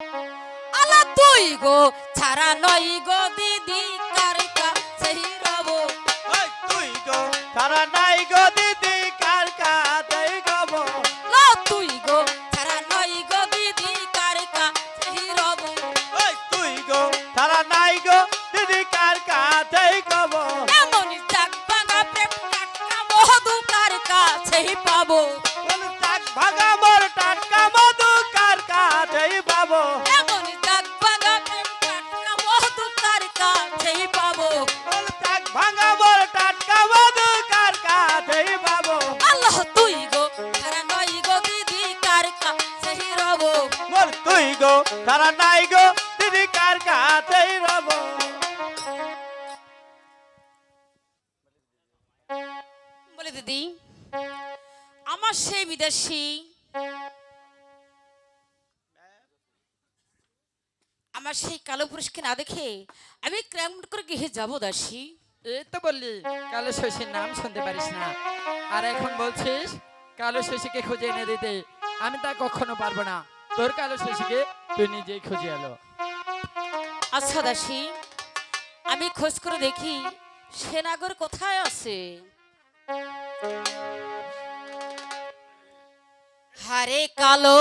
আলা তুই গো ছাড়া নই গো দিদি কার কাছে রব। ওই তুই গো তারা নাই গো দিদি কার কাছে গব। লা তুই গো ছাড়া নই গো দিদি কার কাছে রব। ওই তুই গো তারা নাই গো দিদি কার কাছে গব। এমন জাগ ভাঙা প্রেম টাটকা মধু কার কাছেই পাবো। কোন চাক ভাঙা মোর টাটকা মধু কার কাছে পাবো। এমন জাগ ভাঙা প্রেম টাটকা মধু কার কাছেই পাবো। কোন চাক ভাঙা মোর টাটকা মধু কার কাছে পাবো। আল্লাহ তুই গো ছাড়া নই গো দিদি কার কাছেই রব। মোর তুই গো তারা নাই গো দিদি কার কাছে রব। বলে দিদি আমার সেই বিদেশি আমার সেই কালো পুরুষকে না দেখে আমি কেমন করে গৃহে যাবো দাসী। এই তো বললি কালো শশীর নাম শুনতে পারিস না, আর এখন বলছিস কালো শশীকে খুঁজে এনে দিতে। আমি তা কখনো পারবো না। তোর কালো শশীকে তুই নিজেই খুঁজে এলো। আচ্ছা দাসী, আমি খোঁজ করে দেখি সেনাগর কোথায় আছে। হারে কালো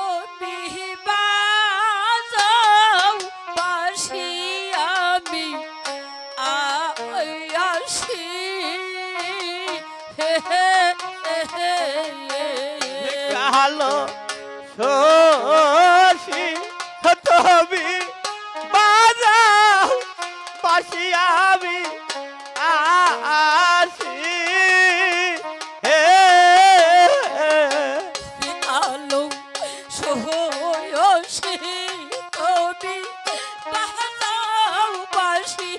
তুমি বাজাও বাঁশি আমি আসি। হে হে হে কালো শশী তুমি বাজাও বাঁশি আমি আসি। হে কালো সহসী তুমি বাজাও বাঁশি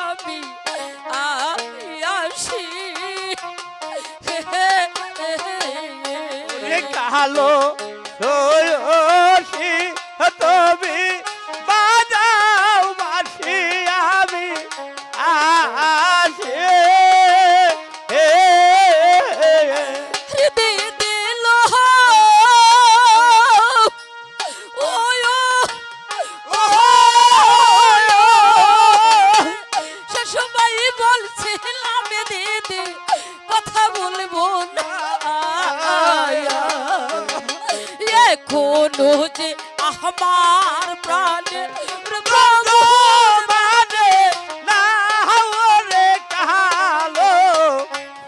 আমি আসি। কালো শশী তুমি বাজাও বাঁশি আমি আসি। হৃদয় দিল সে সময় বলছিলাম দিদি কথা বলবো না। কোনো যে আমার প্রাণের মানে না রে কালো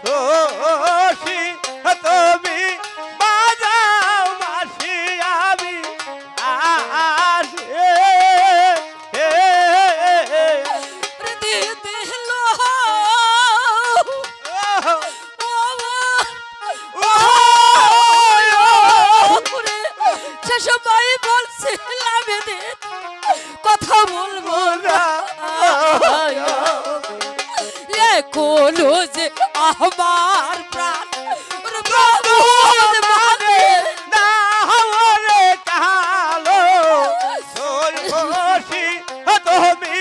শশী তুমি বাজাও বাঁশি আমি আসি। দিল সে সময় বলছিলাম দিদি কথা বলবো না। কোনো যে আমার প্রাণ মানে না রে কালো শশী তুমি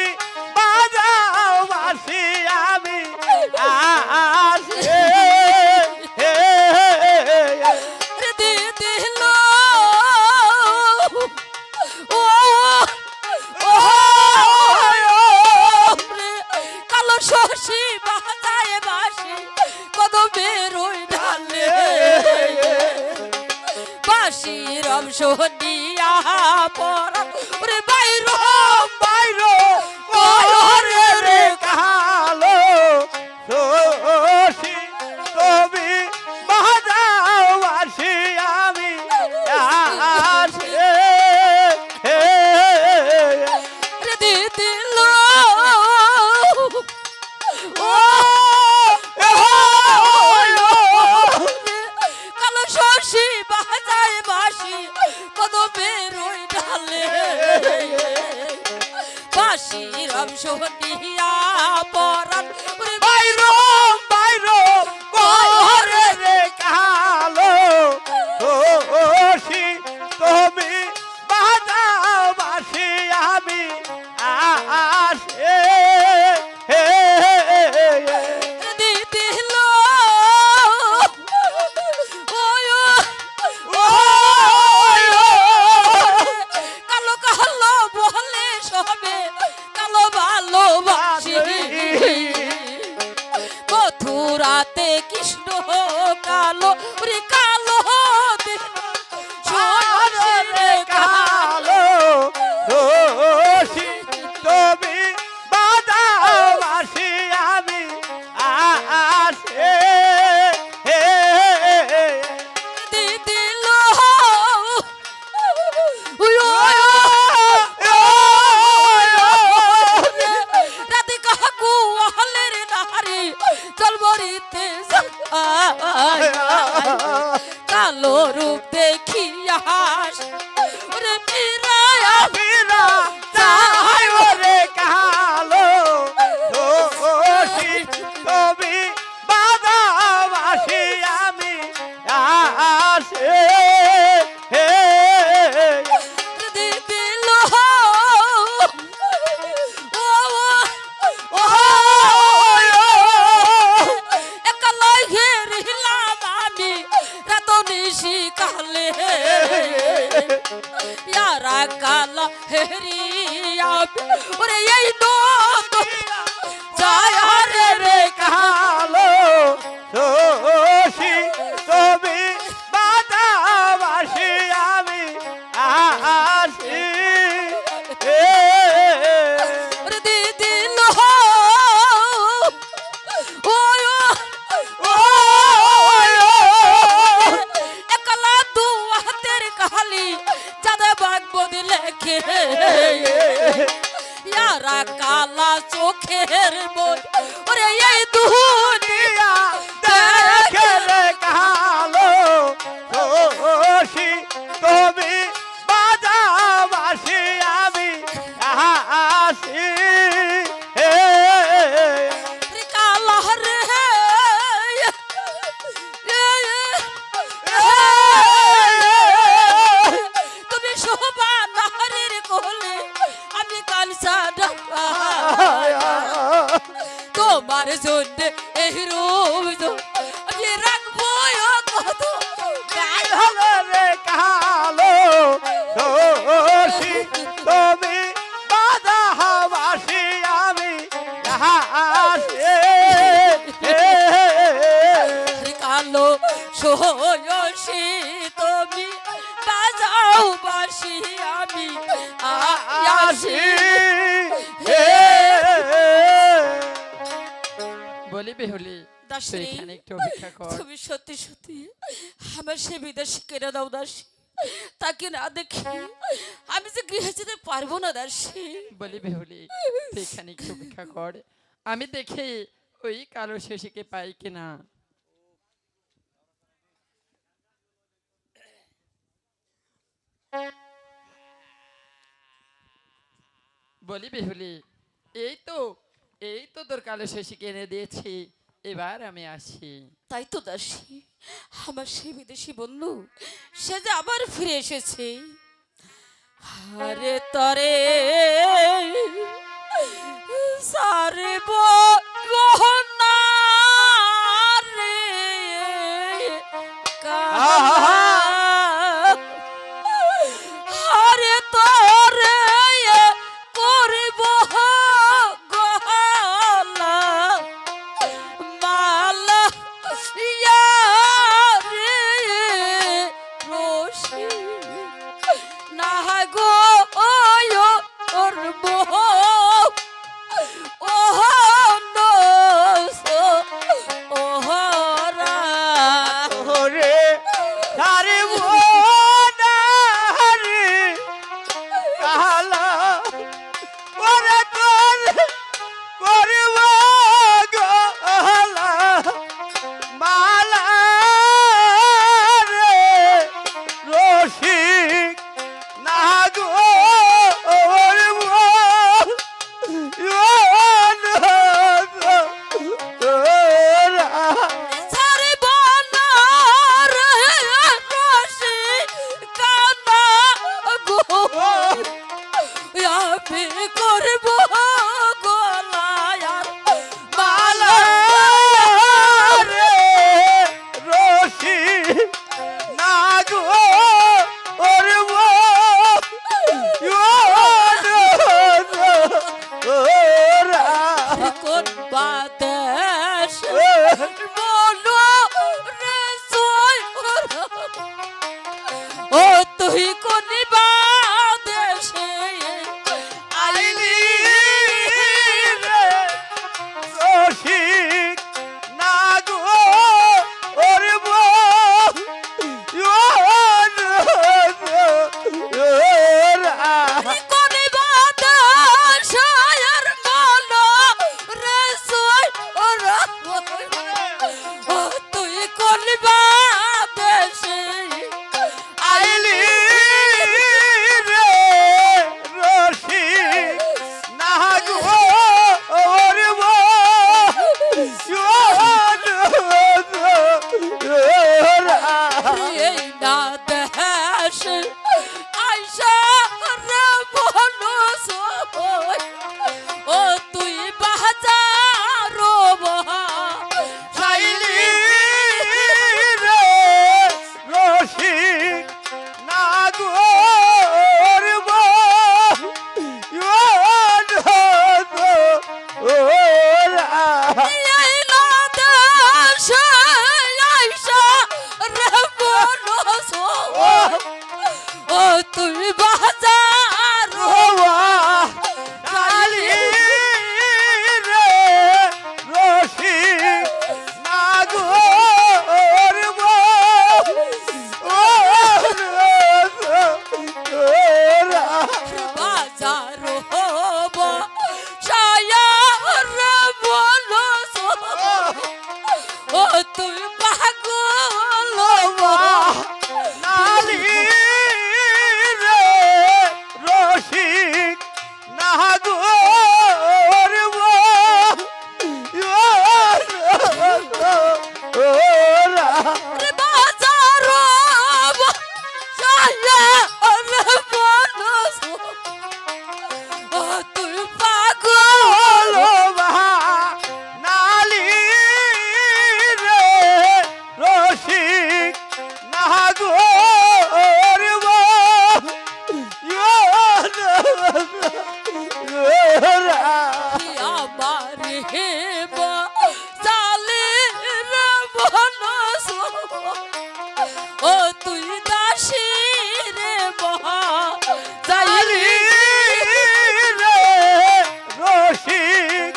বাজাও বাঁশি আমি আসি। দিল কালো শশী বাজায় বাঁশি কদমের ওই ঢালে বাঁশির অংশ নিয়া পড়া ওরে বাইর বাইরো ওরে রে কালো শশী তুমি বাজাও বাঁশি আমি আসি। দিল কালো শশী বাজায় বাঁশি কদমের ওই ঢালে বাঁশির অংশ নিয়া পরান ওরে বাইরো বাইরো ওরে রে কালো শশী তুমি বাজাও বাঁশি আমি আসি। দিল রাতে কৃষ্ণ কালো রে কালো দিন আরে রে কালো রশি তুমি বাজাও বাঁশি আমি আসে দিদিল রাতে কাকু আহলের নারী চলবরিতে কালো রূপ দেখিয়া রে ফিরায়া ফিরা চাই ওরে কালো রশি তুমি বাজাও বাঁশি আমি আসে দিদিল একালাই ঘেরিলাম আমি রাত নিশি কালে ইয়ারা কালা হেরিয়া ওরে এই নতুন যায় রে রে কালো রশি তুমি বাজাও বাঁশি আমি আসি ওরে দিদিল একলা দু হাতের কালি চাঁদে বাগ বদলে খে ইয়ারা কালা চোখের বই ওরে এই দুনিয়া দেখে রে কালো রশি তুমি বাজাও বাঁশি আমি আসি কালা রে তুমি শোভা নাহরের কোলে আমি কালসা ডাকা তোমার জন্য এই রূপ আমি রাখবো কত গায়ে হলো রে কালো রশি তুমি বাজাও বাঁশি আমি আসি কালো সোয়সী তুমি বাজাও বাসি আমি আসি বলি বেহুলি দাসী, তুই এখানে একটু অপেক্ষা কর। তুমি সত্যি সত্যি আমার সে বিদেশ কেড়ে দাও দাসী, তাকে না দেখি আমি যে গৃহে যেতে পারবো না দাসী। বলি বেহুলি তুই এখানে একটু অপেক্ষা কর, আমি দেখি ওই কালো শশীকে পাই কিনা। বলি বেহুলি এই তো তোর কালো শশীকে এনে দিয়েছি, এবার আমি আসি। তাই তো দাসী, আমার সেই বিদেশি বন্ধু সে যে আবার ফিরে এসেছে। আরে তরে সারে বহনা রে আরে তরে করিব গলা মালা ইয়ারে রশি না গো ওর মোহ ও তুই বাজার কালি রে রশি নাগর বাজার হব সায়ার বলো ও তুই পাগল নালি রে রশি নাগর বাজার হব সায়ার বলো ও তুই পাগল নালি রে রশিক নাগর আমার হেব চালে রে বনস ও তুই দাসী রে মহা নালি রে রশিক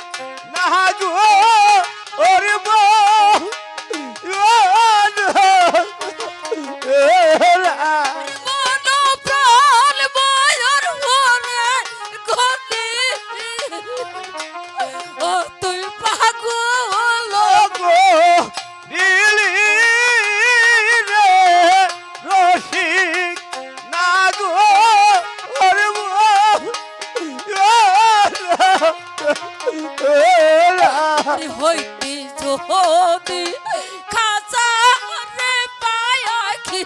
নাগর মন প্রাণ বয়র মনে গলি ও তুই পাগল দিলি রে রশিক নাগর হইতে যদি খাঁচা রে পায়াখি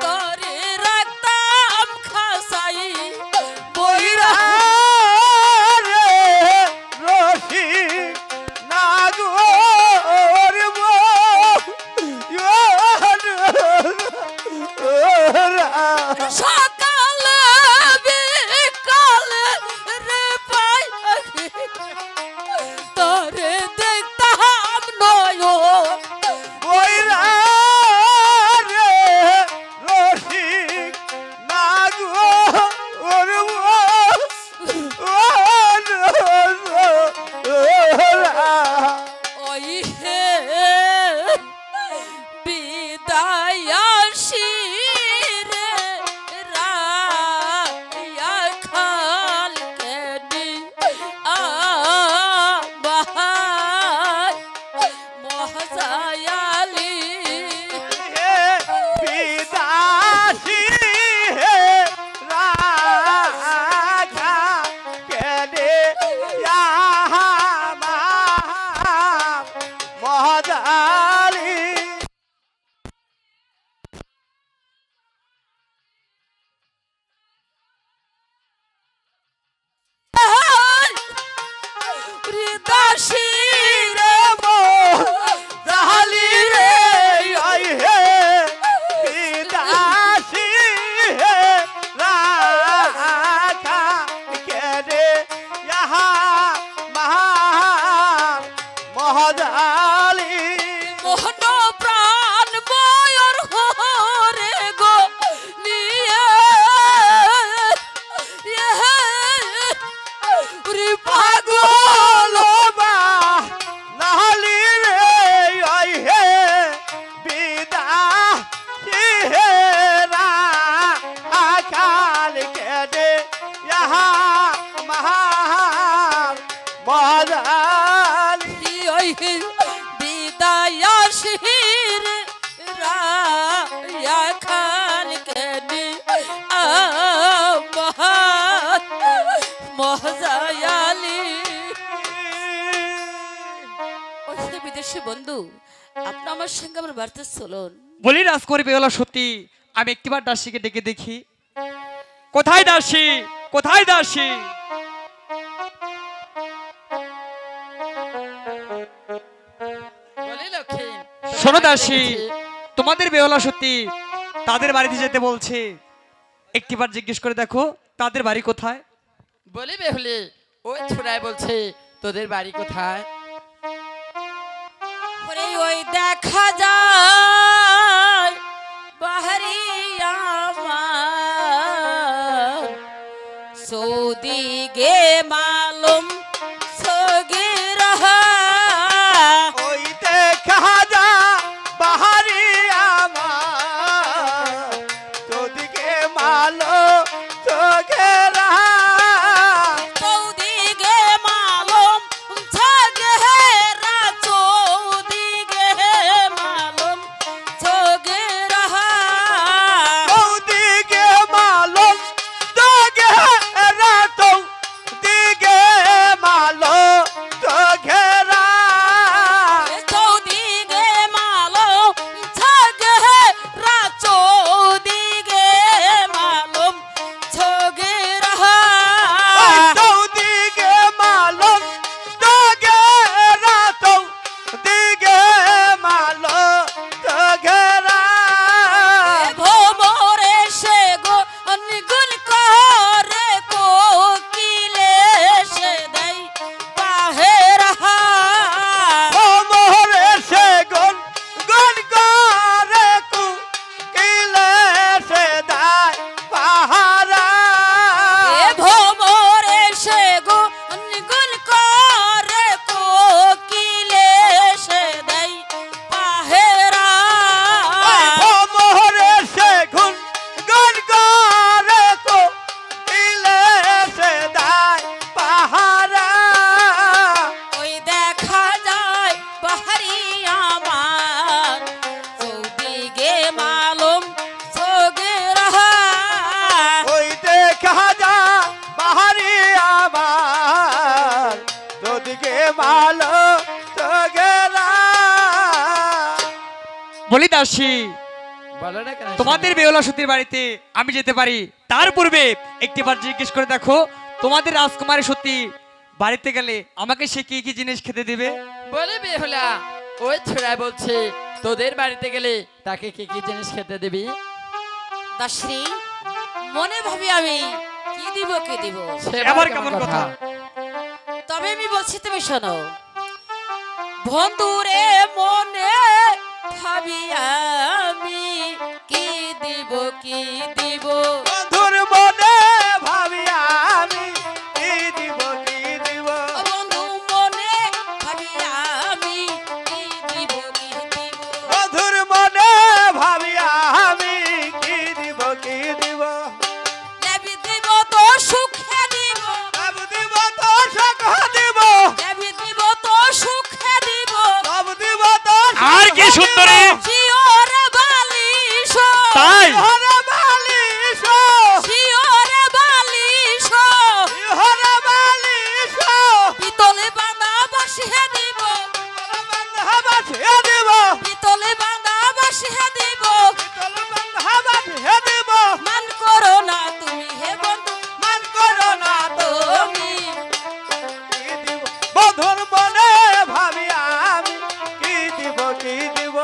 করে রাখতাম খাসাই বইরা রে রশিক নাগর সকালে বিকালে রে পায়াখি তোরে দেখতাম নয় বইরা রে রশিক নাগর ওই হে বিদায় আসি রে রায়া খাল কেনি আবাহাই মহাজায়ালি বিদাসী হে রাজা কেনে মহাদালি দাসী রে মহাদালি রে আই হে বিদাসী হে রাজা কেনে মহাদালি মোহন প্রাণ বয়র হরে গো নিয়ে রে পাগল নাহলি রে আই হে বিদা হে রা আকাল কেদে ইহা মহা মহাদালি ওই বিদায় শির রায়া খান কেনি মহাজায়ালি ওই বিদেশি বন্ধু আপনি আমার সঙ্গে আমার বাড়িতে চলুন বলি রাজকুমারী বেহুলা সত্যি আমি একটিবার দাসীকে ডেকে দেখি। কোথায় দাসী, কোথায় দাসী? বলি লক্ষ্মী, শোনো দাসী, তোমাদের বেহুলা সত্যি তাদের বাড়িতে যেতে বলছে, একটিবার জিজ্ঞেস করে দেখো তাদের বাড়ি কোথায়। বলি বেহুলি, ওই ছোড়ায় বলছে তোদের বাড়ি কোথায়। ওরে ওই দেখা যায় বাহারি আমার ভালো তোগেরা বলি দাসী, বলো না কেন তোমাদের বেহুলা সতীর বাড়িতে আমি যেতে পারি, তার পূর্বে একটিবার জিজ্ঞেস করে দেখো তোমাদের রাজকুমারী সতী বাড়িতে গেলে আমাকে সে কি কি জিনিস খেতে দিবে। বলে বেহুলা, ওই ছোড়ায় বলছে তোদের বাড়িতে গেলে তাকে কি কি জিনিস খেতে দিবি? দাসী মনে ভাবি আমি কি দিব কি দিব, সে আবার কেমন কথা? তবে আমি বলছি তুমি শোনো। বন্ধুরে মনে ভাবি আমি কি দিব কি দিব, বন্ধুর মনে ভাবি আমি কি দিব কি দিব বন্ধু মনে ভাবি আমি কি দিব কি দিব, বন্ধুর মনে ভাবি আমি কি দিব কি দিব লেবি দিব তো সুখে দিব, সব দিব তো সুখ দিব লেবি দিব তো সুখে দিব, সব দিব তো আর কি সুন্দরী! শিওরে বালিশ, তাই হরে বালিশ শিওরে বালিশ, হরে বালিশ পিতলে বাঁধা বাসিয়ে দিব, বান্ধবা ছেড়ে দিব পিতলে বাঁধা বাসিয়ে দিব, বান্ধবা ছেড়ে দিব মান করো না তুমি হে বন্ধু, মান করো না তুমি কি দিব বন্ধুর মনে ভাবি আমি কি দিব কি দিব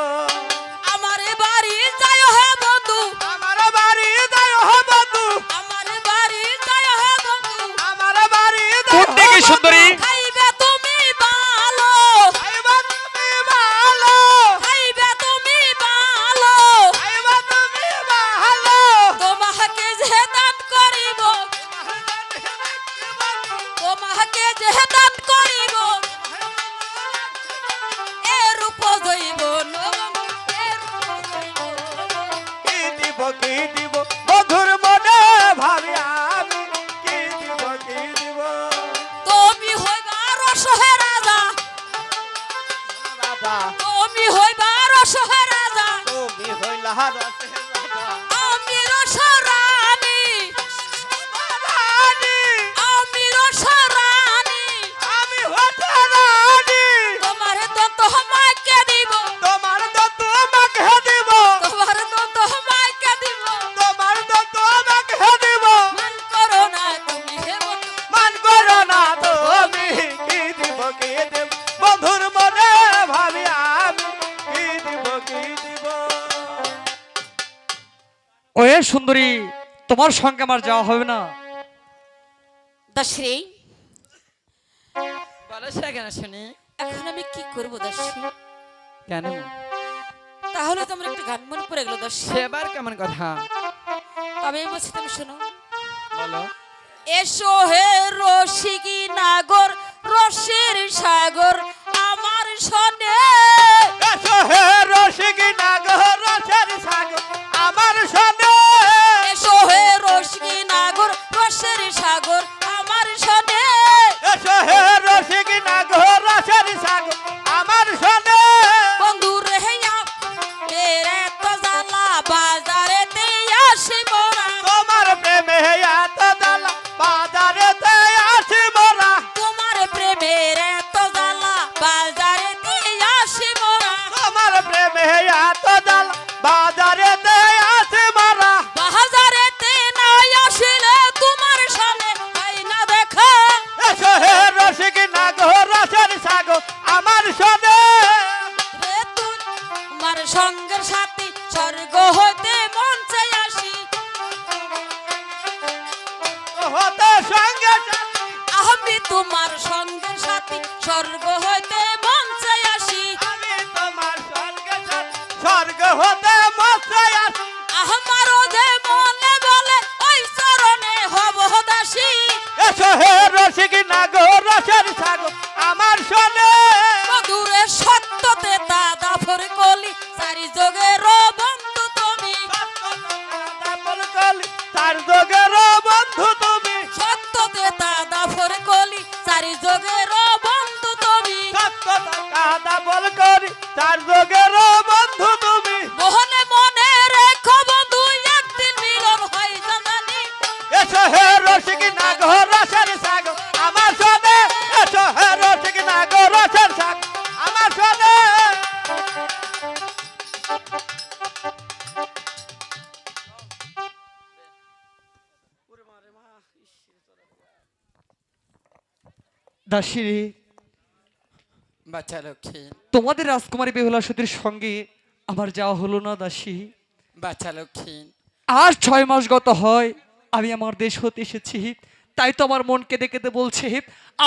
আমার বাড়ি যায় হে বন্ধু, আমার বাড়ি দাও হে বন্ধু আমার বাড়ি যায় হে বন্ধু, আমার বাড়ি কোন দিকে সুন্দরী? খাইবে তুমি ভালো, আইবা তুমি ভালো খাইবে তুমি ভালো, আইবা তুমি ভালো তোমাকে যে দান করিব, তোমাকে যে দান করিব, এর উপজইব কি দিব কি দিব বন্ধুর মনে ভাবি আমি কি দিব কি দিব তুমি হইবা রসহে রাজা, রাধা তুমি হইবা রসহে রাজা, তুমি হইলা রসে রাধা আমি রসরানী, রানী আমি রসরানী, আমি হতে রানী তোমার দন্ত মাইকে দিব, তোমার তো তোমাকে দিব তোমার দন্ত মাইকে দিব, তোমার তো তোমাকে দিব মান করো না তুমি হে বন্ধু, মান করো না তুমি কি দিব কি দিব বন্ধুর মনে ভাবি আমি কি দিব কি দিব ওয়ে সুন্দরী, তোমার সঙ্গে আমার যাওয়া হবে না। দাসী বলো সে কেন শুনি? এখন আমি কি করব দাসী? কেন? তাহলে তোমার একটা গান মনে পড়ে গেল দাসী, সে আবার কেমন কথা? তবে আমি বলছি তুমি শোনো। বলো। এসো হে রসিকি নাগর, রসের সাগর আমার সনে, এসো হে রসিকি নাগর রসের সাগর আমার সনে এসো হে রসিকি নাগর, রসের সাগর আমার সনে, এসো হে রসিকি নাগর রসের সাগর আমার সনে বন্ধু রে মেরে তো জালা বাজারেতে আসি মোরা, তোমার প্রেমে এত দালা বাজারেতে আছি মোরা তোমার প্রেমের তো জালা বাজারেতে আসি মোরা, তোমার প্রেমে এত দালা বাজারেতে আছি মোরা বাজারেতে না আসিলে তোমার সামনে হয় না দেখা, এসো হে রসিকি নাগর রসের সাগর আমার সনে রে তুই আমার সঙ্গের সাথী স্বর্গ হইতে মন চাই আসি, হতে সঙ্গে আমি তোমার সঙ্গের সাথী স্বর্গ হইতে মন চাই আসি, আমি তোমার স্বর্গ হতে মস্তে আছি আমারও যে মনে বলে ওই চরণে হব দাসী, এসো হে রসিকি নাগর রসের সাগর আমার সনে মধুরে সত্যতে দাদা ফর কলি চারি যোগের বন্ধু তুমি, তার যোগের বন্ধু তুমি সত্যতে দাদা ফর কলি চারি যোগের বন্ধু তুমি, সত্য কাদা বল করি তার যোগের বন্ধু তুমি মোহনে মনে রেখো বন্ধু একদিন মিলন হয় জানি, এসো হে রসিকি নাগর রসের সাগর আমার সনে এসো হে রসিকি নাগর দাসী রে, বাচ্চা লক্ষ্মী, তোমাদের রাজকুমারী বেহুলা সতীর সঙ্গে আমার যাওয়া হলো না দাসী। বাচ্চা লক্ষ্মী, আর 6 মাস গত হয় আমি আমার দেশ হতে এসেছি, তাই তো আমার মন কেঁদে কেঁদে বলছে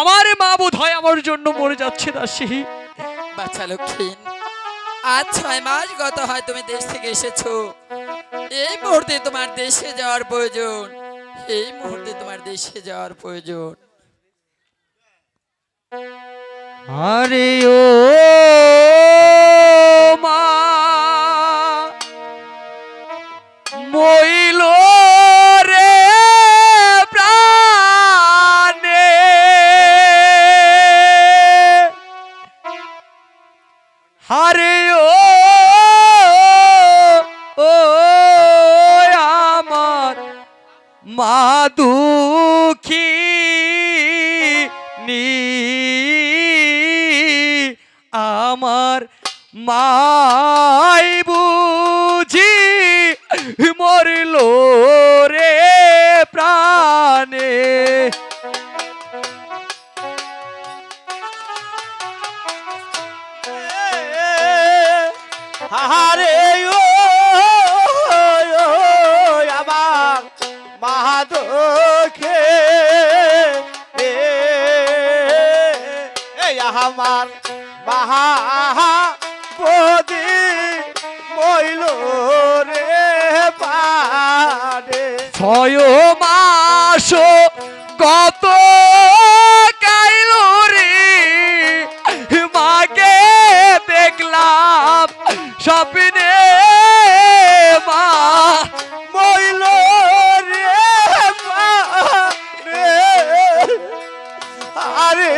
আমার মা বোধ হয় আমার জন্য মরে যাচ্ছে দাসী। বাচ্চা লক্ষ্মী, আজ 6 মাস গত হয় তুমি দেশ থেকে এসেছো। এই মুহূর্তে তোমার দেশে যাওয়ার প্রয়োজন, এই মুহূর্তে তোমার দেশে যাওয়ার প্রয়োজন। আরে ও মা মইল রে প্রাণে, হারে ও আমার মা দুঃখী নি, আমার মাই বুঝি মরল রে প্রাণে। হারে ও আমার মাদকে আমার মহাপদি মইল রে পারে। 6 মাস গত কাইল রে মাকে দেখলাম স্বপ্নে, মা মইল রে পারে। আরে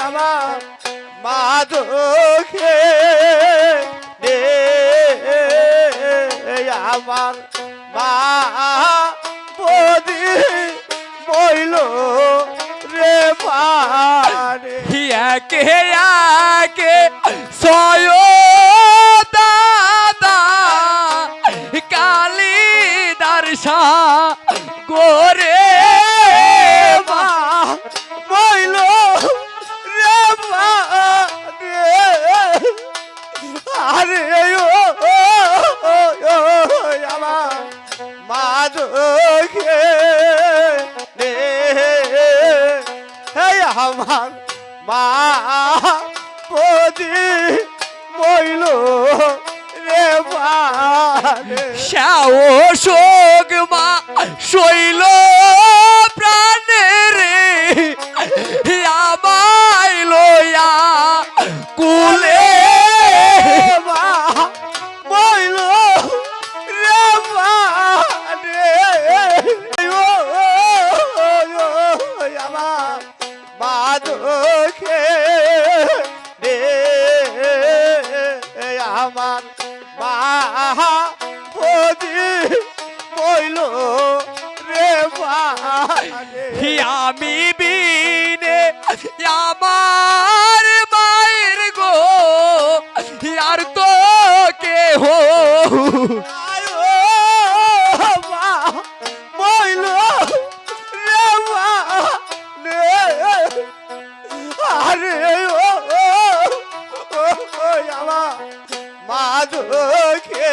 আমার মাদকে আমার মা বদি মইল রে পারে। একে একে 6 দাদা কালী দর্শা গোরে মা মইল রে পারে। আরে আমার মাদকে আমার মা পদি মইল রে পারে। সাহসোগ মা শৈল প্রাণে রে আমায় লইয়া কুলে, মা মইল রে পারে। আমার মাদকে আমার মা পদি মইল রে পারে। আমি বিনে আমার মায়ের গো আর তো কেহ, মইল রে পারে। আরে আমার মাদকে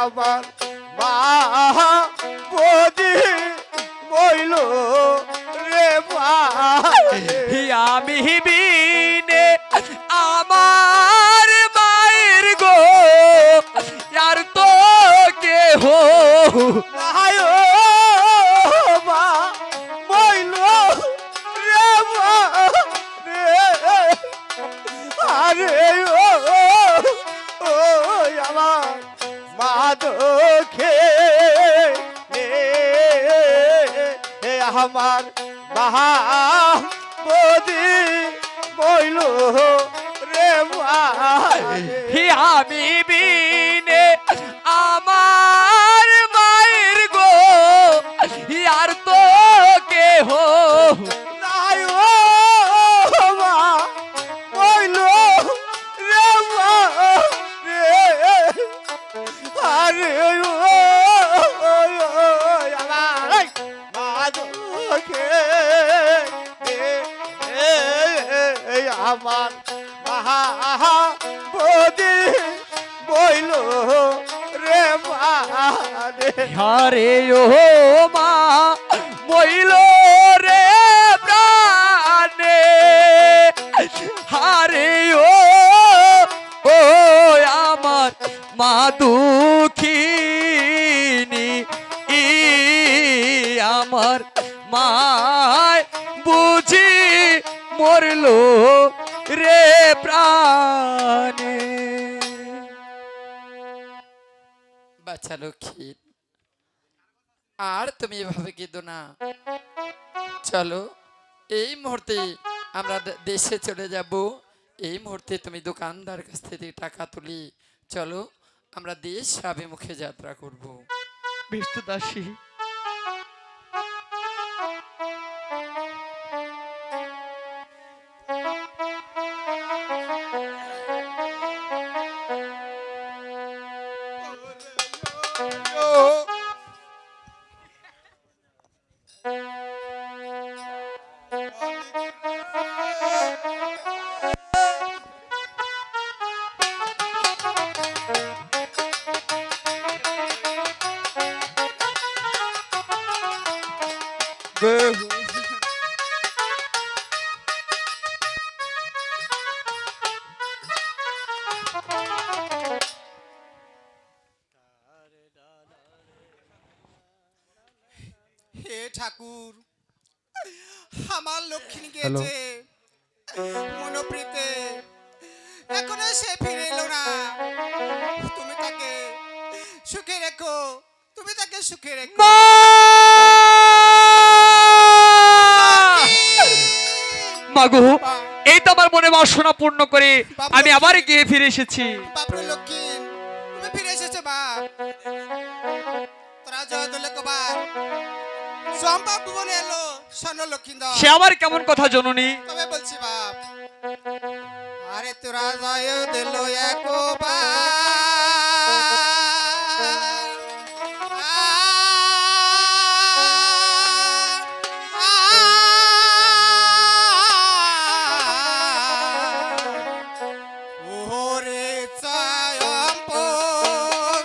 আমার মা বদি মইল রে পারে। আমি বিনে আমার মায়ের গো আর তো কেহ, মা মইল রে পারে। আরে আমার মাদকে আমার বদি মইল রে পারে। আমি বিনে আমার মায়ের গো আর তো কেহ, মইল রে পারে। আরে আমার মাহা বদি বইল রে মানে হারে ও মা মইল রে প্রাণে হারে ও আমার মা দুঃখিনী আমার মায় বুঝি মরলো রে প্রাণে। বাচ্চা লক্ষ্মী, আর তুমি এভাবে কেঁদো না। চলো, এই মুহূর্তে আমরা দেশে চলে যাব। এই মুহূর্তে তুমি দোকানদার কাছ থেকে টাকা তুলি। চলো, আমরা দেশ অভিমুখে যাত্রা করব। বেশ তো দাসী। হে ঠাকুর, আমার লক্ষ্মী গেছে মনোপ্রীতে, এখনো সে ফিরে এলো না। তুমি তাকে সুখে রেখো, তুমি তাকে সুখে রেখো। মাগো, এই তো আমার মনে বাসনা পূর্ণ করে আমি আবার গিয়ে ফিরে এসেছি। বাপরে লক্ষ্মী, তুমি ফিরে এসেছো বাপ। তোরা জয় দলে কবার সম্ভব বলে এলো শোনো লক্ষ্মীন্দর। সে আবার কেমন কথা জননী? তবে বলছি বাপ, আরে তোরা জয় দিল একবার ওরে চায়ম্পন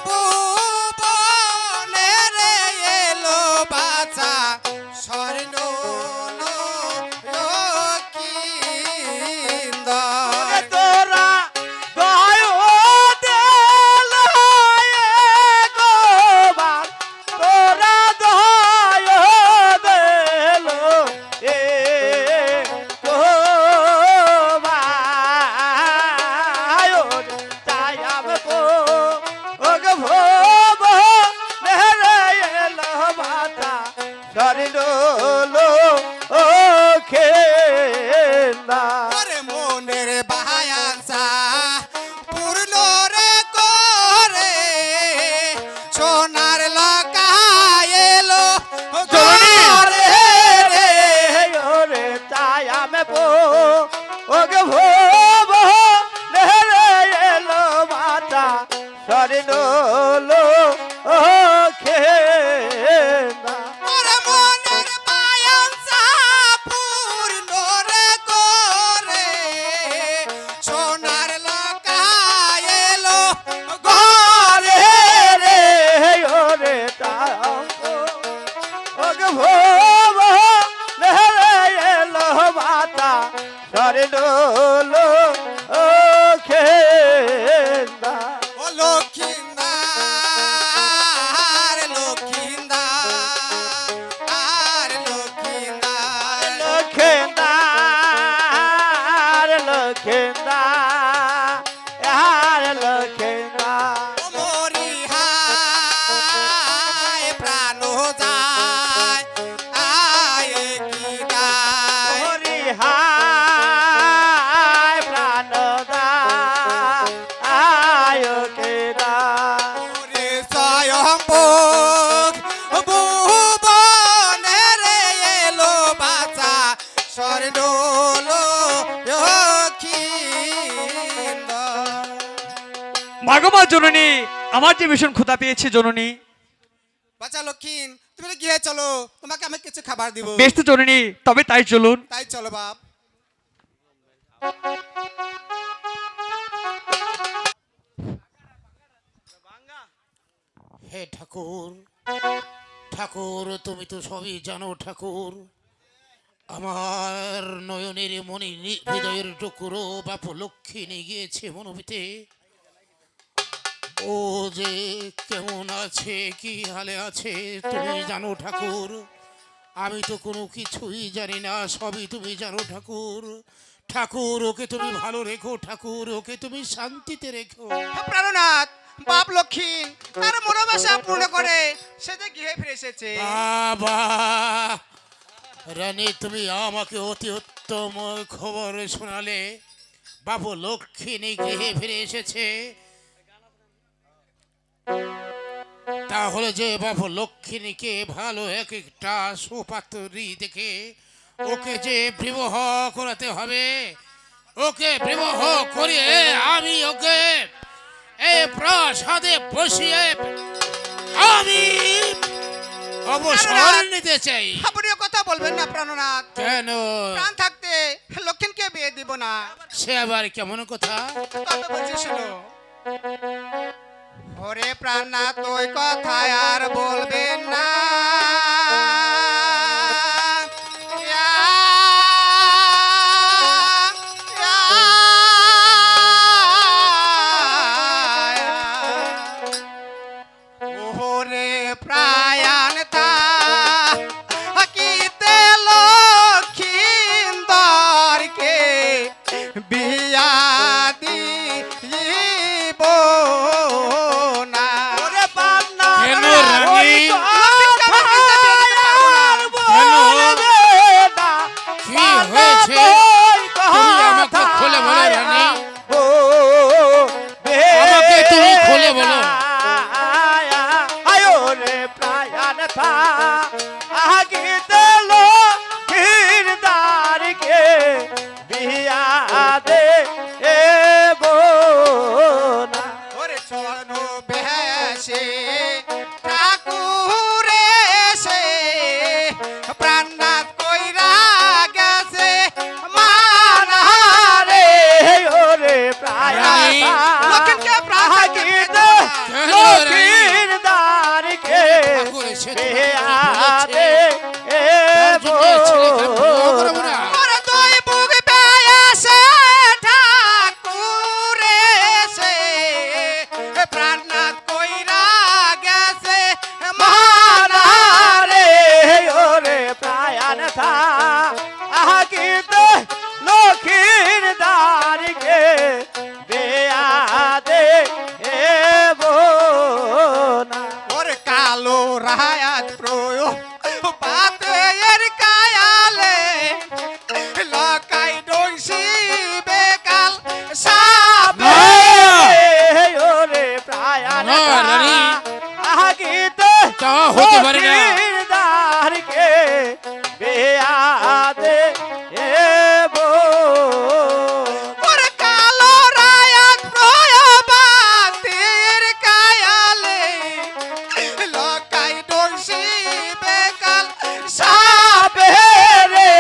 ভুবনে রে এলো বাছা স্বর্ণ লক্ষিন্দর। তোরা দয় দেল গোবার তোরা দয় দেল এ গোবার তাই আমি ওগ ভোব নেরে এলো মাতা শরীর লো খেলা ওরে মনের বাহায়ানসা পূর্ণ রে করে সোনার লকায় এলো ঘরে রে। ওরে তাই আমি ওগে ভোব নেরে এলো মাতা শরীর লো খেলা ওরে মনের বাহায়ানসা পূর্ণ রে করে সোনার লকায় এলো ঘরে রে ওরে তাই ওগে ভোব নেরে এলো মাতা শরীর লো খেলা ও লক্ষিন্দার লক্ষিন্দার লক্ষিন্দার লক্ষেন্দার লক্ষেন্দার লক্ষেন্দার মরি হায় প্রাণ যায় আয় কি গায় হরি হায় প্রাণদা আয় কেদা ওরে স্বয়ম্ভোগ ভুবনে রে এলো বাছা স্বর্ণ লক্ষিন্দর। মাগো মা জননী, আমার যে ভীষণ ক্ষুধা পেয়েছে জননী। বাচ্চা লক্ষিন, তুমি গিয়ে চলো, তোমাকে আমি কিছু খাবার দিব। বেশ তো জননী, তবে তাই চলুন। তাই চলো বাপ। হে ঠাকুর, ঠাকুর তুমি তো সবই জানো ঠাকুর। আমার নয়নের মনি হৃদয়ের টুকরো বাপ লক্ষ্মী গিয়েছে মনোবিতে। ও যে কেমন আছে, কি হালে আছে তুমি জানো ঠাকুর। আমি তো কোনো কিছুই জানি না, সবই তুমি জানো ঠাকুর। ঠাকুর ওকে তুমি ভালো রেখো ঠাকুর, ওকে তুমি শান্তিতে রেখো। প্রাণনাথ, বাপ লক্ষ্মী তার মনোবাসা পূর্ণ করে সে যে গৃহে ফিরে এসেছে। বাবা রানী, তুমি আমাকে অতি উত্তম খবর শোনালে। বাবু লক্ষ্মী গৃহে ফিরে এসেছে। তাহলে যে বাবু লক্ষ্মীকে ভালো একটা সুপাত্রী দেখে ওকে যে বিবাহ করাতে হবে। ওকে বিবাহ করিয়ে আমি ওকে এই প্রাসাদে বসিয়ে আমি অবসর নিতে চাই। আপনিও কথা বলবেন না প্রাণনাথ। কেন? প্রাণ থাকতে লক্ষ্মীকে বিয়ে দিব না। সে আবার কেমন কথা? তবে বলছি শোনো। ওরে প্রাণনাথ, ওই কথা আর বলবেন না। ওরে প্রায়ান তা হাকিতে লক্ষিন্দরকে বিয়া দিব না। ওরে পান্না কেন রানী? কি হয়েছে? তুমি আমাকে খুলে বলো রানী। আমাকে তুমি খুলে বলো। আয়ো রে প্রায়ান থা আগিতে লক্ষিরদারকে বিয়া দে না। ওরে চরণ বেশে ঠাকুরে সে প্রাণনাথ কইরা গেছে মারা রে ওরে প্রায়ান থা লক্ষ্মীকে প্রাণ আগিতে কেন রানী? লক্ষিরদারকে ঠাকুর এসে তোমাকে বিয়া বলেছে, দে তার জন্য এই ছেলেকে আমি বিবাহ করবো না। ওরে দুই বুক বেয়াসে ঠাকুরে সে প্রাণনাথ কইরা গেছে মারা রে ওরে প্রায়ান থা আহিতে লক্ষীর দারিকে বেয়া দে না। ওর কালো রায়াত প্রয়োগ পাতের কায়ালে লকাই ডইসি বেকাল সাবে ওরে প্রায়ান না, রানী। আহিতে তা হতে পারে না। লক্ষীর দারিকে বেয়া দে ওর কালো রায়াত প্রয়োগ পাতের কায়ালে লকাই ডইসি বেকাল সাবে রে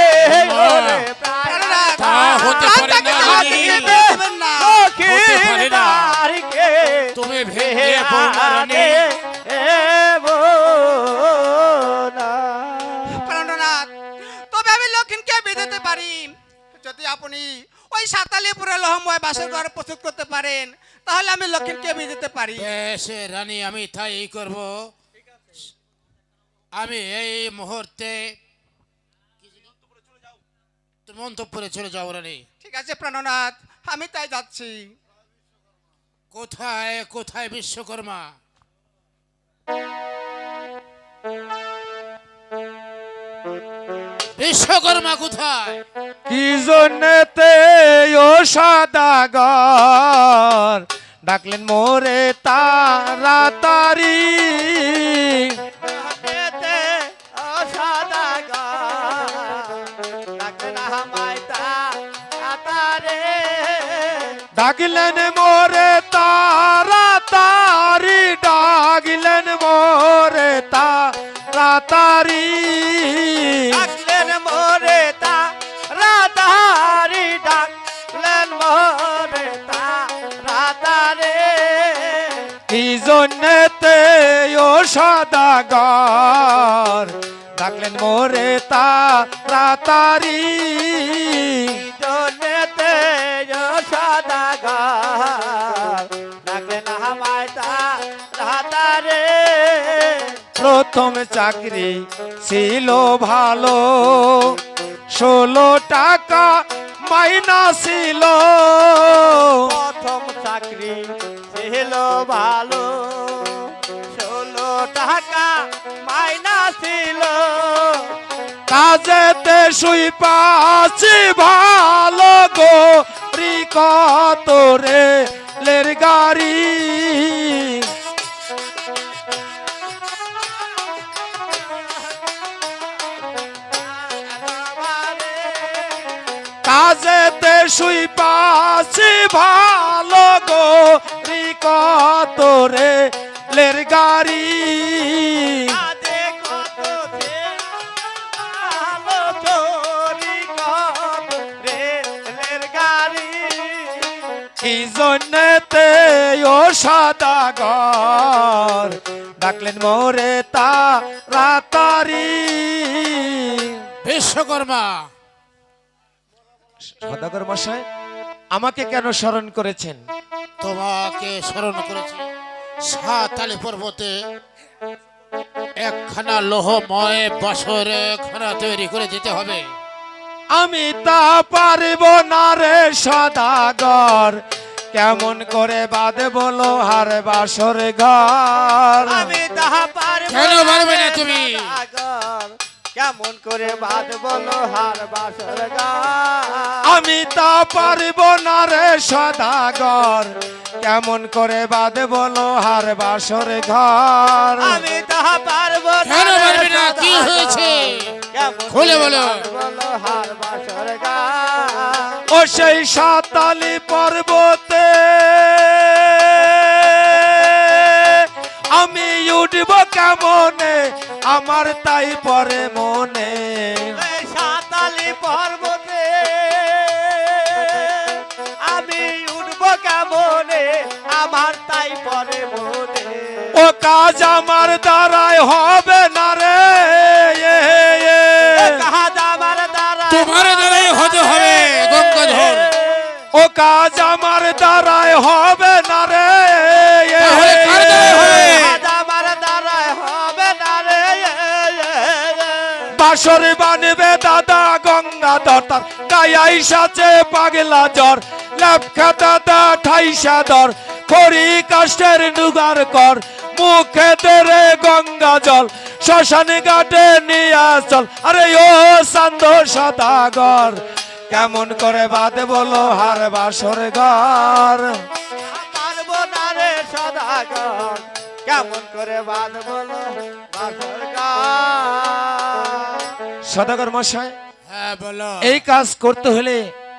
ওরে প্রাণনাথ, তা হতে পারে না রানী। দেবেন না। হতে পারে না। তুমি ভেবে বলো না রানী। প্রাণনাথ, তবে আমি লক্ষিণকে বিয়ে পারি যদি আপনি ওই সাতালিপুরে লহময় বাসর ঘর প্রস্তুত করতে পারেন, তাহলে আমি লক্ষিণকে বিয়ে দিতে পারি। বেশ রানী, আমি তাই করব। আমি এই মুহূর্তে তুমি অন্তঃপুরে চলে যাও রানী। ঠিক আছে প্রাণনাথ, আমি তাই যাচ্ছি। কোথায় কোথায় বিশ্বকর্মা? বিশ্বকর্মা কোথায়? কি জন্যতে ও সদাগর ডাকলেন মোরে তাড়াতাড়ি। ডাকলেন মোরে তাড়াতাড়ি, ডাকলেন মোরে তাড়াতাড়ি, ডাকলেন মোরে তাড়াতাড়ি, জন্যতে ও সদাগর ডাকলেন মোরে তাড়াতাড়ি জন্যতে ও সদাগর ডাকলেন আমায় তাড়াতাড়ি প্রথম চাকরি ছিল ভালো 16 টাকা মাইনা ছিল প্রথম চাকরি ছিল ভালো 16 টাকা মাইনা ছিল কাজেতে শুই পাচ্ছি ভালো গো কত রেলের গাড়ি কাজেতে শুই পাচ্ছি ভালো গো কত রেলের গাড়ি কি জন্যতে ও সদাগর ডাকলেন মোরে তাড়াতাড়ি বিশ্বকর্মা সদাগর মশাই আমাকে কেন স্মরণ করেছেন? তোমাকে স্মরণ করেছি সাতালি পর্বতে একখানা লোহময় বাসর খানা তৈরি করে দিতে হবে। আমি তা পারব না রে সদাগর কেমন করে বাঁধে বলো হার বাসর ঘর আমি তা পারব কেন পারবে না তুমি? কেমন করে বাঁধ বলো হার বাসর ঘর আমি তা পারব না রে সদাগর কেমন করে বাঁধে বলো হার বাসর ঘর আমি তা পারব কেন পারবে না? কি হয়েছে খুলে বলো। ও সেই সাতালি পর্বতে আমি উঠব কেমনে আমার তাই পরে মনে সাতালি পর্বতে আমি উঠব কেমনে আমার তাই পরে মনে ও কাজ আমার দ্বারাই হবে না রে কাজ আমার দ্বারাই তোমার দ্বারাই হতে হবে গঙ্গাধর। ও কাজ আমার দ্বারাই হবে না রে তাহলে কার দ্বারাই হবে? কাজ আমার দ্বারাই হবে না রে বাসর বানবে দাদা গঙ্গাধর তার গায়াই সাজে পাগলা জ্বর লেপখা দাদা ঠাইসা ধর খড়ি কাষ্টের নুগার কর মুখে তেরে গঙ্গা জল শ্মশান ঘাটে নিয়ে চল আরে ও সান্দ সদাগর কেমন করে বাঁধে বলো হার বাসর ঘর পারবো না রে সদাগর কেমন করে বাঁধ বলো বাসর ঘর সদাগর মশাই হ্যাঁ বলো। এই কাজ করতে হলে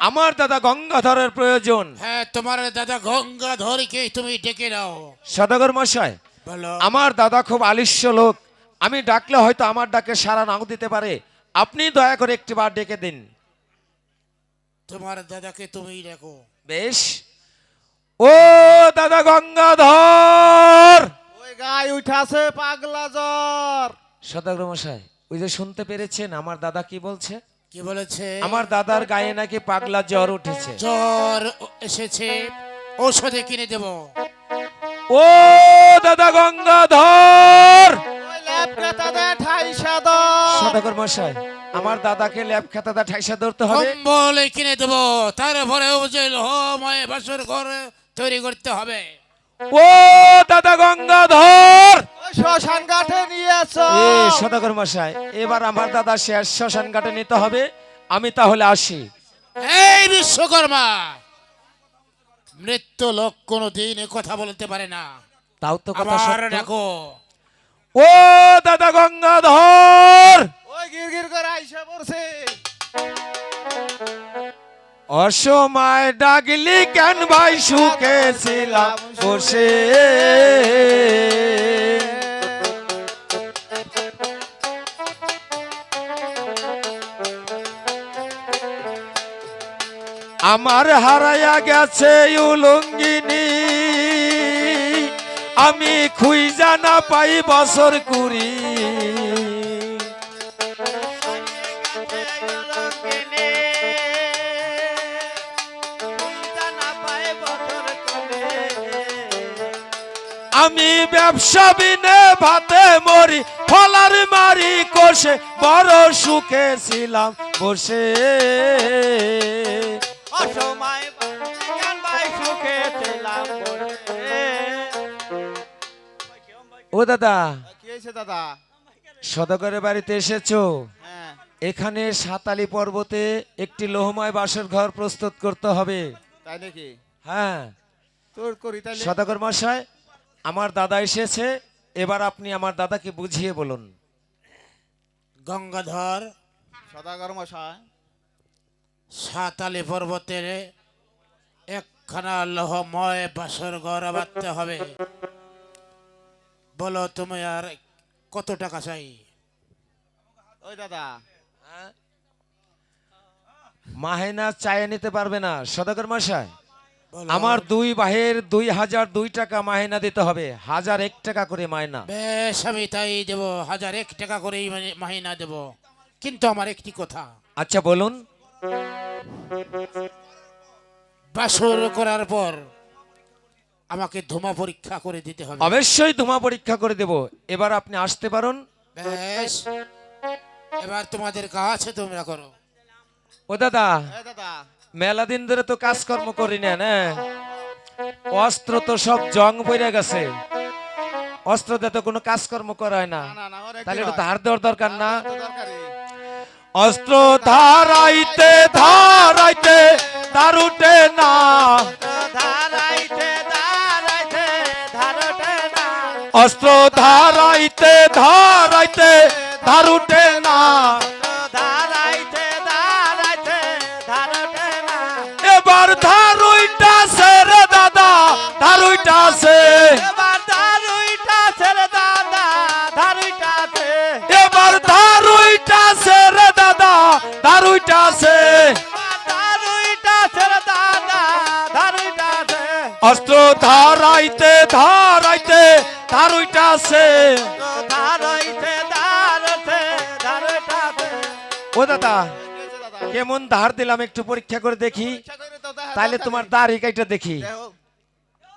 আমার দাদা গঙ্গাধরের প্রয়োজন। হ্যাঁ তোমার দাদা গঙ্গাধরকে তুমি ডেকে নাও। সদাগর মশাই বলো। আমার দাদা খুব আলিস্য লোক আমি ডাকলে হয়তো আমার ডাকে সাড়া নাও দিতে পারে আপনি দয়া করে একটি বার ডেকে দিন। তোমার দাদাকে তুমি দেখো। বেশ ও দাদা গঙ্গাধর ওই গায়ে উঠাছে পাগলা জ্বর। সদাগর মশাই ওই যে শুনতে পেরেছেন আমার দাদা কি বলছে? কি বলেছে? আমার দাদার গায়ে নাকি পাগলা জ্বর উঠেছে। জ্বর এসেছে ঔষধে কিনে দেব। ও দাদা গঙ্গাধর ওই ল্যাপ কাটাতে ঠাইসা দাও। সদাগর মশাই আমার দাদাকে ল্যাব খাতাটা ঠাইসা ধরতে হবে। কম্বল কিনে দেব তারপরে যে লোহময় বাসর ঘর তৈরি করতে হবে। ও দাদা গঙ্গাধর ওই শ্মশান ঘাটে নিয়ে আসো। এ সদাগর মশাই এবার আমার দাদা শেষ শ্মশান ঘাটে নিতে হবে আমি তাহলে আসি। এই বিশ্বকর্মা মৃত্যু লোক কোনোদিন কথা বলতে পারে না। তাও তো কথা আবার সত্য। দেখো ও দাদা গঙ্গাধর ওই গিরগির করে আইসা পড়ছে। অসময় ডাকলি কেন ভাই সুখে ছিলাম বসে আমার হারাইয়া গেছে উলঙ্গিনী আমি খুইজা না পাই বছর কুড়ি। আমি ব্যবসা বিনে ভাতে মরি, ফলার মারি কোষে বড় সুখে ছিলাম বসে। অসময় ভাই সুখে ছিলাম বসে। ও দাদা, কি হয়েছে দাদা? সদাগরের বাড়িতে এসেছো? হ্যাঁ, এখানে সাতালি পর্বতে একটি লোহময় বাসর ঘর প্রস্তুত করতে হবে। তাই নাকি? হ্যাঁ তোর করি তাহলে। সদাগর মশাই, আমার দাদা এসেছে, এবার আপনি আমার দাদাকে বুঝিয়ে বলুন। গঙ্গাধর, সদাগর মশাই, সাতালি পর্বতের একখানা লোহময় বাসর ঘর বাঁধতে হবে। বলো তুমি আর কত টাকা চাই? ওই দাদা, মাহেনা চাইয়ে নিতে পারবে না সদাগর মশাই। বলো। আমার দুই ভাইয়ের 2002 টাকা মাহিনা দিতে হবে, 1001 টাকা করে মায়না। বেশ, আমি তাই দেব, 1001 টাকা করেই মাহিনা দেব। কিন্তু আমার একটি কথা, আচ্ছা বলুন। বাসর করার পর আমাকে ধোঁয়া পরীক্ষা করে দিতে হবে। অবশ্যই ধোঁয়া পরীক্ষা করে দেব। এবার আপনি আসতে পারুন। বেশ, এবার তোমাদের কাছে তোমরা করো। ও দাদা, এ দাদা, মেলা দিন ধরে তো কাজকর্ম করি না, না অস্ত্র তো সব জং পড়ে গেছে, অস্ত্র দিয়ে তো কোনো কাজকর্ম করায় না, না না না, ওর একটু তাহলে একটু নয়। ধার দেওয়ার দরকার না? আমার তো দরকারই। অস্ত্র ধারাইতে ধারাইতে ধার উঠে না, ধারাইতে ধারাইতে ধারটে না। অস্ত্র ধারাইতে ধারাইতে ধার উঠে না। ধারাইতে ধারাইতে ধারটে না। এবার ধার উইটাছে রে দাদা, ধার উইটাছে। এবার ধারুইটা ছেড়ে দাদা, ধারুইটা আছে। এবার ধার উইটাছে রে দাদা, ধার উইটাছে। ধারুইটা ছেড়ে দাদা, ধারুইটা আছে। অস্ত্র ধারাইতে ধারাইতে ধার উইটাছে। ধারাইতে ধারতে ধারুইটা আছে। ও দাদা, কি হয়েছে দাদা? কেমন ধার দিলাম একটু পরীক্ষা করে দেখি, ইচ্ছা করে তো দেখা তাহলে দরকারই। তোমার দাড়ি কাইটা দেখি। দেখো।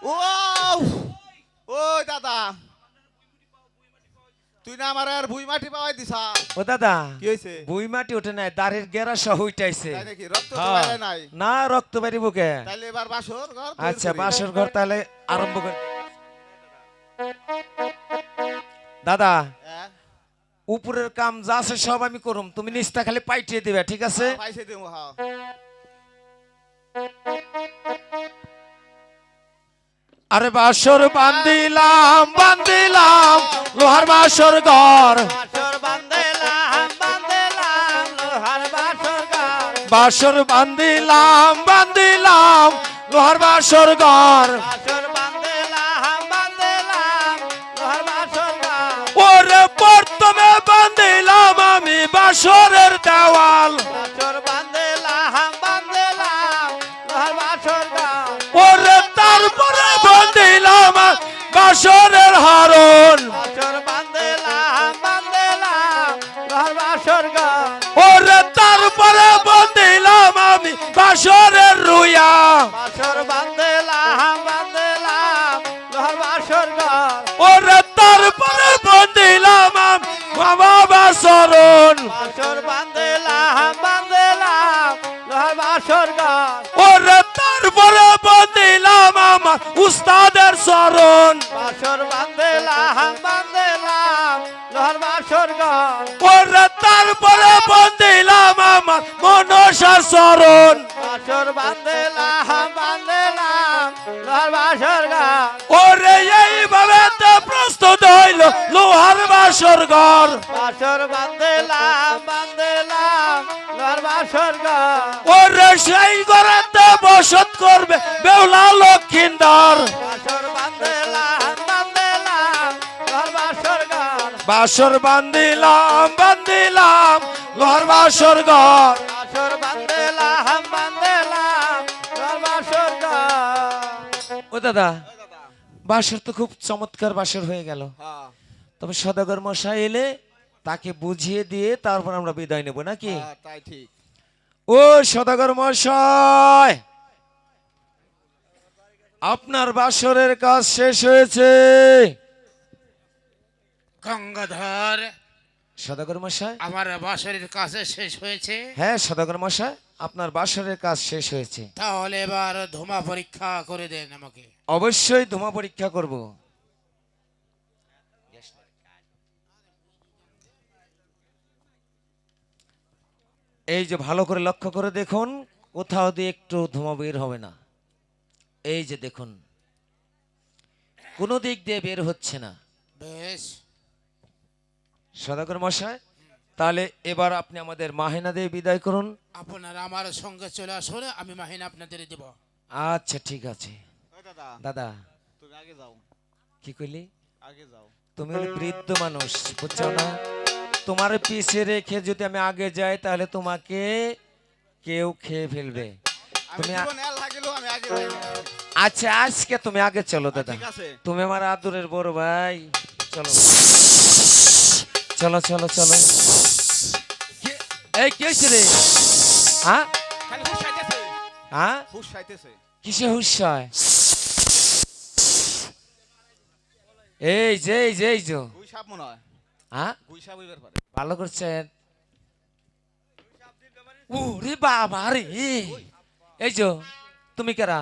ও, ওই দাদা, তুই না আমার আর ভুই মাটি পাওয়াই দিছা। ও দাদা, কি হয়েছে? বুই মাটি ওঠে নাই, দাড়ির গেরা সহ উঠাইছে। তাই নাকি? রক্ত তো হ্যাঁ। বাইরে নাই। না রক্ত বাড়িব কে? তাইলে এবার বাসর ঘর তৈরি আচ্ছা করি। বাসর ঘর তাহলে আরম্ভ কর। দাদা, হ্যাঁ, উপরের কাম যা আছে সব আমি করুম, তুমি নিচটা খালি পাইটিয়ে দিবে, ঠিক আছে? পাইছে দিমু, হ্যাঁ। আরে বাসর বান্দিলাম বান্দিলাম লোহার বাসর ঘর, বাসর বান্দেলাম বান্দেলাম লোহার বাসর ঘর। বাসর বান্দিলাম বান্দিলাম লোহার বাসর ঘর। বাসর বান্দেলাম বান্দেলাম লোহার বাসর ঘর। ওরে প্রথমে বান্দিলাম আমি বাসরের দেওয়াল, বাসর বান্দেলাম বান্দেলাম লোহার বাসর ঘর। ওরে তারপরে বান্দিলাম বাসরের হারণ, বাসর বান্দেলাম বান্দেলাম লোহার বাসর ঘর। ওরে তারপরে বান্দিলাম আমি বাসরের রুইয়া, বাসর বান্দেলাম বান্দেলাম লোহার বাসর ঘর। ওরে তারপরে বান্দিলাম আমি বাবা বাসরণ, বাসর বান্দেলাম বান্দেলাম লোহার বাসর ঘর। ওরে তারপরে বান্দিলাম আমার উস্তাদের চরণ, বাসর বান্দেলাম বান্দেলাম লোহার বাসর ঘর। ওরে তারপরে বান্দিলাম আমার মনসা চরণ, বাসর বান্দেলাম বান্দেলাম লোহার বাসর ঘর। ওরে এইভাবে তো প্রস্তুত হইল লোহার বাসর ঘর। বাসর বান্দেলাম বান্দেলাম লোহার বাসর ঘর। ওরে সেই ঘরেতে বসত করবে বেহুলা লক্ষিন্দর, বাসর বান্দেলাম বান্দেলাম লোহার বাসর ঘর। বাসর বান্দিলাম বান্দিলাম লোহার বাসর ঘর। বাসর বান্দেলাম বান্দেলাম লোহার বাসর ঘর। ও দাদা, বাসর তো খুব চমৎকার বাসর হয়ে গেল। হ্যাঁ তবে সদাগর মশাই এলে তাকে বুঝিয়ে দিয়ে তারপর আমরা বিদায় নেব নাকি? হ্যাঁ, তাই ঠিক। ও সদাগর মশাই, আপনার বাসরের কাজ শেষ হয়েছে। গঙ্গাধর, সদাগর মশাই, আমার বাসরের কাছে শেষ হয়েছে। হ্যাঁ সদাগর মশাই, আপনার বাসরের কাজ শেষ হয়েছে। তাহলে এবার ধোঁয়া পরীক্ষা করে দেন আমাকে। অবশ্যই ধোঁয়া পরীক্ষা করব। এই যে ভালো করে লক্ষ্য করে দেখুন, কোথাও দিয়ে একটু ধোঁয়া বের হবে না। এই যে দেখুন, কোনো দিক দিয়ে বের হচ্ছে না। বেশ, সদাগর মশাই, তাহলে এবার আপনি আমাদের মাহিনা দিয়ে বিদায় করুন। আপনারা আমার সঙ্গে চলে আসুন, আমি মাহিনা আপনাদের দেব। আচ্ছা ঠিক আছে। ওই দাদা, দাদা, তুমি আগে যাও, কি কইলি? আগে যাও। তুমি হলে বৃদ্ধ মানুষ, বুঝছো না? তোমার পিছে রেখে যদি আমি আগে যাই তাহলে তোমাকে কেউ খেয়ে ফেলবে। আমি তুমি জীবনে আর লাগলেও আমি আগে যাই। আচ্ছা আজকে তুমি আগে চলো দাদা, ঠিক আছে। তুমি আমার আদরের বড় ভাই। চলো চলো চলো চলো। এই কি হয়েছে রে? হ্যাঁ খালি হুশ আইতেছে, হ্যাঁ, হুশ আইতেছে। কিসে হুশ হয়? এই যে এই যে এই যে, গুই সাপ মনে হয়, হ্যাঁ গুই সাপ হইবার পারে। ভালো করছেন। ওরে বাবা রে, এই যে তুমি কারা?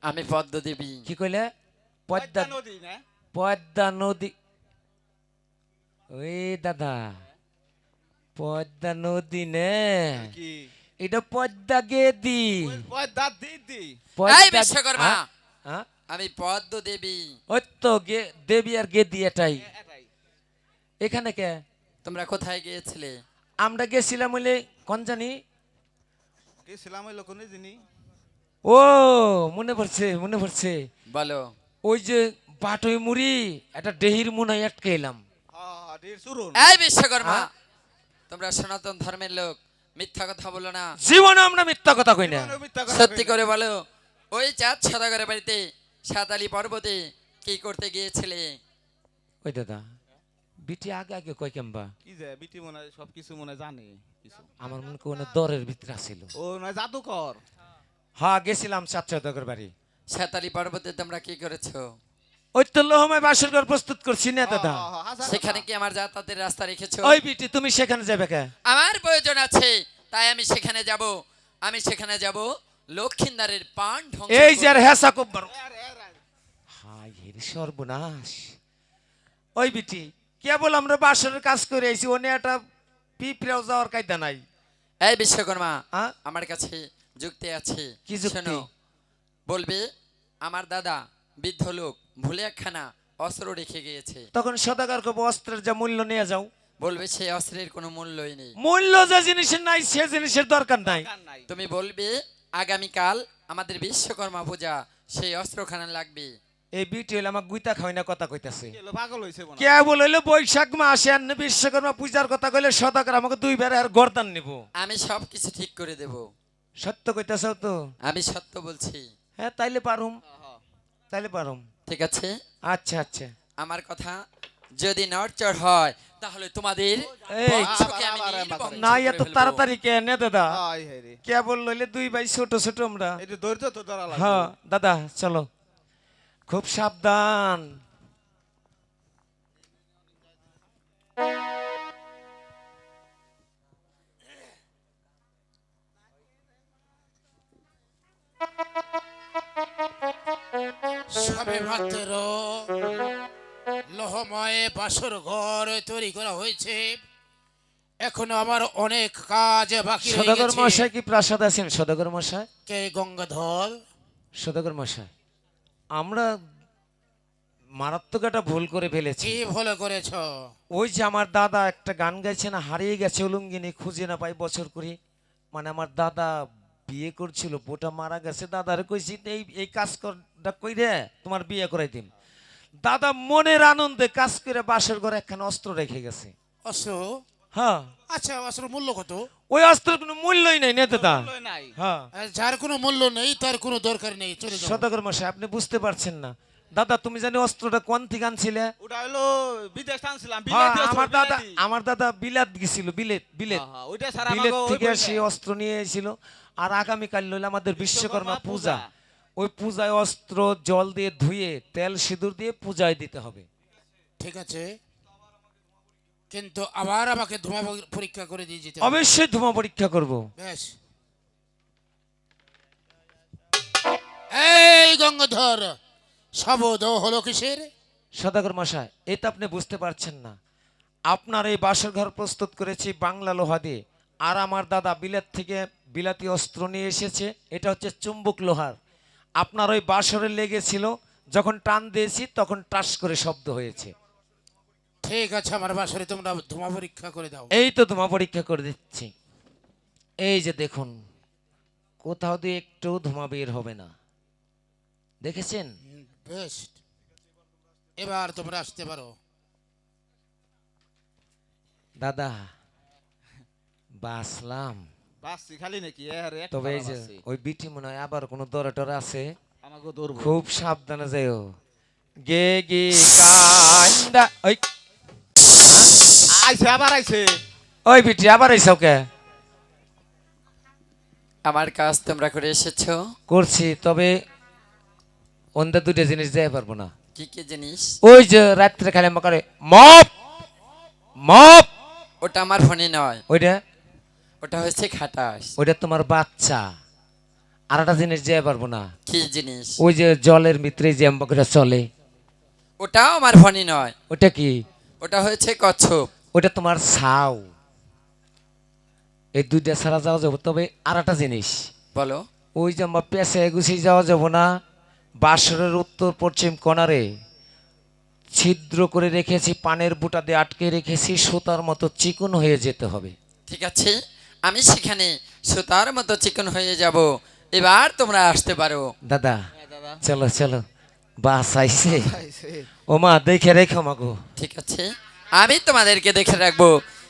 আমি পদ্ম দেবী। কি কইলে? পদ্মা, নদী না? পদ্মা নদী। ওই দাদা, পদ্মা নদী নে, কি? এটা পদ্মা গেদি। ওই দাঁত দিদি। এই বিশ্বকর্মা, হ্যাঁ? হ্যাঁ? আমি পদ্ম দেবী। ওই তো দেবী আর গেদি এটাই। এটাই। এখানে কে? তোমরা কোথায় গিয়েছিলে? আমরা গেছিলাম বলে কোন জানি। গেছিলাম ওই লোকনে যিনি। ও মনে পড়ছে মনে পড়ছে, বলো। ওই যে বাটই মুড়ি একটা ডেহির মুনায় আটকে এলাম। হ্যাঁ, ঢের চুরুন। এই বিশ্বকর্মা, হ্যাঁ? তোমরা সনাতন ধর্মের লোক, মিথ্যা কথা বলো না। জীবনে আমরা মিথ্যা কথা কই না। জীবনে মিথ্যা কথা সত্যি কই না। করে বলো, ওই চাঁদ সদাগরের বাড়িতে সাতালি পর্বতে কি করতে গিয়েছিলে? ওই দাদা, বিটি আগে আগে কই কেমবা, কি যে বিটি মনে হয় সবকিছু মনে হয় জানে কিছু। আমার মনে কোন দরের ভিতরে ছিল। ও নয় জাদুকর। হ্যাঁ গেছিলাম চাচাদের বাড়ি। সাতালি পর্বতে তোমরা কি করেছো? ওই তো লোহময় বাসর ঘর প্রস্তুত করছি না দাদা। হ্যাঁ, হ্যাঁ, হাজার সেখানে কথা। কি আমার যাতায়াতের রাস্তা রেখেছো? ওই বিটি তুমি সেখানে যাবে কে? আমার প্রয়োজন আছে, তাই আমি সেখানে যাব। আমি সেখানে যাব লক্ষিন্দারের পান ধ্বংস এই যে আর করতে। হেসা কব্বার। এর, এর, এর। হাই এর সর্বনাশ। ওই বিটি কেবল আমরা বাসরের কাজ করে আইছি, ওনে একটা পিঁপড়াও যাওয়ার কায়দা নাই। এই বিশ্বকর্মা, হ্যাঁ? আমার কাছে যুক্তি আছে। কি যুক্তি? শোনো, বলবে আমার দাদা বৃদ্ধ লোক ভুলে একখানা অস্ত্র রেখে গিয়েছে। তখন সদাগর কব অস্ত্রের যা মূল্য নিয়ে যাও। বলবে সেই অস্ত্রের কোনো মূল্যই নেই। মূল্য যে জিনিসের নাই সে জিনিসের দরকার নাই। কার নাই। তুমি বলবে আগামীকাল আমাদের বিশ্বকর্মা পূজা, সেই অস্ত্রখানা লাগবে। এই বিটি হইলে আমার গুইতা খাওয়াই না কথা কইতাছে। কি হলো, পাগল হইছে মনে হয়। কেবল হইলো বৈশাখ মাসে আর বিশ্বকর্মা পূজার কথা কইলে সদাগর আমাকে দুইবার আর গর্দান নিব। আমি সব কিছু ঠিক করে দেব। সত্য কইতাছও তো? আমি সত্য বলছি। হ্যাঁ তাইলে পারুম, হ্যাঁ। তাইলে পারুম। ঠিক আছে, আচ্ছা আচ্ছা। আমার কথা যদি নড়চড় হয় তাহলে তোমাদের এই, বংশকে আমি বাবা, বাবা, নির্বংশ না করে এত ফেলবো। তাড়াতাড়ি কেন দাদা? হাই হাই রে। কেবল লইলে দুই ভাই ছোট ছোট আমরা। এই যে ধৈর্য তো ধরা লাগবে। হ্যাঁ দাদা চলো, খুব সাবধান। সবে মাত্র লোহময় বাসর ঘর তৈরি করা হয়েছে, এখনো আমার অনেক কাজ বাকি রয়ে সদাগর গেছে। মশাই কি প্রাসাদ আছেন? সদাগর মশাই, কে গঙ্গাধর? সদাগর মশাই, আমরা মারাত্মক একটা ভুল করে ফেলেছি। কি ভুল করেছ? ওই যে আমার দাদা একটা গান গাইছে না, হারিয়ে গেছে উলুঙ্গিনী খুঁজে না পাই বছর করে। মানে আমার দাদা বিয়ে করছিল, বোটা মারা গেছে। দাদারে কইছি এই এই কাজ করটা কইরে তোমার বিয়ে করাই দিন। দাদা মনের আনন্দে কাজ করে বাসর ঘরে একখানা অস্ত্র রেখে গেছে। অস্ত্র? হ্যাঁ, আচ্ছা, অস্ত্র মূল্য কত? ওই অস্ত্রের কোনো মূল্যই নাই না দাদা। মূল্য নাই। হ্যাঁ যার কোনো মূল্য নেই তার কোনো দরকার নেই, চলে যাও। সদাগর মশাই, আপনি বুঝতে পারছেন না, দাদা তুমি জানি অস্ত্রটা কোন থেকে আনছিলে? ওটা হলো বিদেশ আনছিলাম হ্যাঁ, বিলাতি অস্ত্র, বিলাতি। আমার দাদা বিলাত গেছিল, বিলেত বিলেত হ্যাঁ, হ্যাঁ, ওইটা ছাড়া বিলেত আমাকে ওই থেকে বইটা। সে অস্ত্র নিয়ে এসেছিল। আর আগামীকাল হইল আমাদের বিশ্বকর্মা পূজা। ওই পূজায় অস্ত্র জল দিয়ে ধুয়ে তেল সিঁদুর দিয়ে পূজায় দিতে হবে। ঠিক আছে, কিন্তু আবার আমাকে ধোঁয়া পরীক্ষা করে দিয়ে যেতে হবে। অবশ্যই ধুমা পরীক্ষা করব। বেশ। এই গঙ্গাধর, শব্দ হলো কিসের? সদাগর মশাই, এই তো আপনি বুঝতে পারছেন না। আপনার এই বাসর ঘর প্রস্তুত করেছি বাংলা লোহা দিয়ে, আর আমার দাদা বিলেত থেকে বিলাতি অস্ত্র নিয়ে এসেছে, এটা হচ্ছে চুম্বক লোহার। আপনার ওই বাসরে লেগেছিল, যখন টান দিয়েছি তখন টাস করে শব্দ হয়েছে। ঠিক আছে, আমার বাসরে তোমরা ধোঁয়া পরীক্ষা করে দাও। এই তো ধোঁয়া পরীক্ষা করে দিচ্ছি। এই যে দেখুন, কোথাও দিয়ে একটু ধোঁয়া বের হবে না, দেখেছেন? বেশ, এবার তোমরা আসতে পারো। দাদা বাসলাম। বাসছি খালি নাকি এর এক তবে এই যে খারাপ আছে। ওই বিটি মনে হয় আবার কোনো দরটর আছে, আমাকে ধরবো। খুব সাবধানে যাইও। গে গে কান্দা ওই আইছে, আবার আইছে। ওই বিটি আবার এইসব কে? আমার কাজ তোমরা করে এসেছো। করছি, তবে অন্ধা দুটো জিনিস যাই পারবো না। কি কি জিনিস? ওই যে রাত্রে খালি আমাকে করে মপ মপ, ওটা আমার ফোনে নয়, ওইটা ওটা হচ্ছে খাটাস। ওইটা তোমার বাচ্চা। আর একটা জিনিস যাই পারবো না, কি জিনিস? ওই যে জলের ভিতরে যে আমাকে চলে, ওটাও আমার ফোনে নয়, ওটা কি? ওটা হচ্ছে কচ্ছপ। ওটা তোমার ছাও। এই দুইটা ছাড়া যাওয়া যাবো। তবে আর একটা জিনিস, বলো। ওই যে আমার পেশে গুছিয়ে যাওয়া যাবো না। বাসরের উত্তর পশ্চিম কোণারে ছিদ্র করে রেখেছি, পানের বুটা দিয়ে আটকে রেখেছি, সুতার মতো চিকন হয়ে যেতে হবে। ঠিক আছে, আমি সেখানে সুতার মতো চিকন হয়ে যাব। এবার তোমরা আসতে পারো। দাদা চলো চলো, বাস আইছে। আইছে। ও মা দেখে রেখো মাগো। ঠিক আছে, আমি তোমাদেরকে দেখে রাখবো।